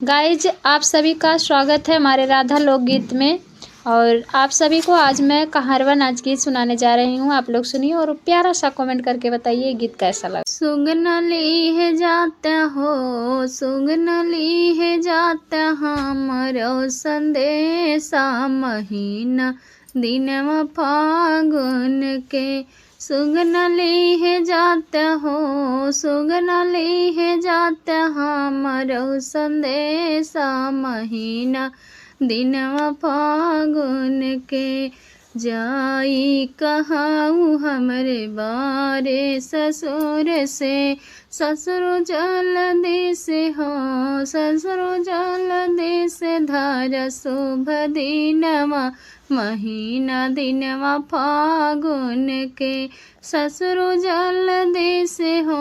Guys आप सभी का स्वागत है हमारे राधा लोकगीत में। और आप सभी को आज मैं कहारवा नाच गीत सुनाने जा रही हूँ। आप लोग सुनिए और प्यारा सा कमेंट करके बताइए गीत कैसा लगा। सुगना ली है जाता हो, सुगना ली है जाता हमरो संदेशा, महीना दिनवा फागुन के। सुगना ली है जाता हो, सुगना ली है जाता हमरो संदेशा, महीना दिनवा फागुन के। जाई कहाऊ हमरे बारे ससुर से, ससुर जल्दी से हो, ससुर जल्दी से धार शुभ दिनवा, महीना दिनवा फागुन के। ससुर जल्दी से हो,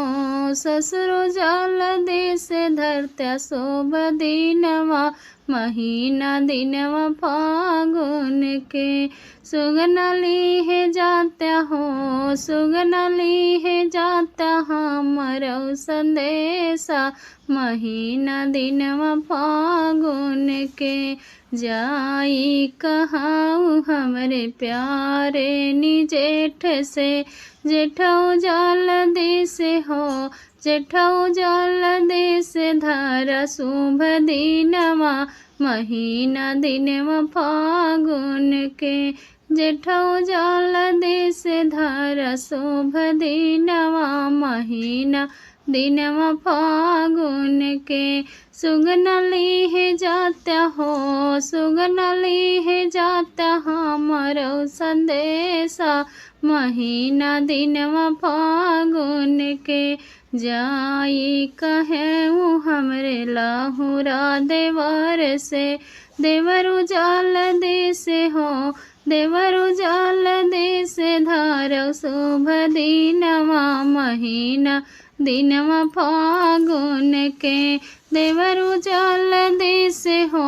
ससुर जल्दी से धरत्या शुभ दिनवा, महीना दिनवा फागुन के। सुगना ली है जाता हो, सुगना ली है जाता हमरो संदेशा, महीना दिनवा फागुन के। जाई कहाऊ हमरे प्यारे नी जेठ से, जेठऊ जल्दी से हो, जेठऊ जल्दी से धारा शुभ दिनवा, महीना दिनवा फागुन के। जेठऊ जल्दी से धारा शुभ दिनवा, महीना दिनवा फागुन के। सुगना ली है जाता हो, सुगना ली है जाता हमरो संदेशा, महीना दिनवा फागुन के। जाई कहूँ हमरे लाहुरा देवर से, देवरु जल्दी से हो, देवरु जल्दी से धारो शुभ दिनवा, महीना दिनवा फागुन के। देवरु जल्दी से हो,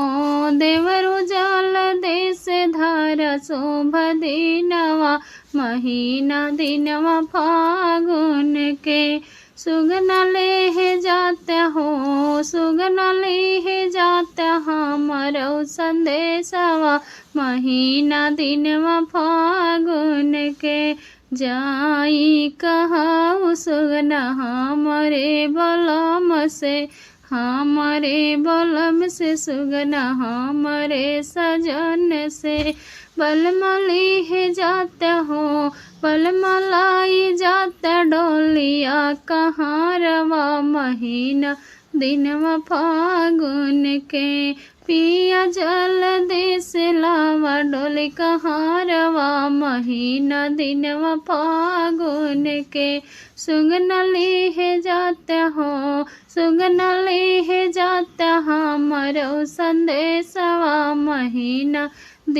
देवरु जल्दी से धारा शुभ दिनवा, महीना दिनवा फागुन के। सुगना ले है जाता हो, सुगना ले है जाता हमरो संदेशवा, महीना दिनवा फागुन के। जाई कहाऊ सुगना हमरे बलम से, हमारे बलम से सुगना हमरे सजन से। बलमली है जाता हो, बलमलाई जाता डोलिया कहारवा, महीना दिनवा फागुन के। पिया जल्दी से लावा डोली कहारवा, महीना दिनवा फागुन के। सुगना ली है जाता हो, सुगना ली है जाता हमरो संदेशवा, महीना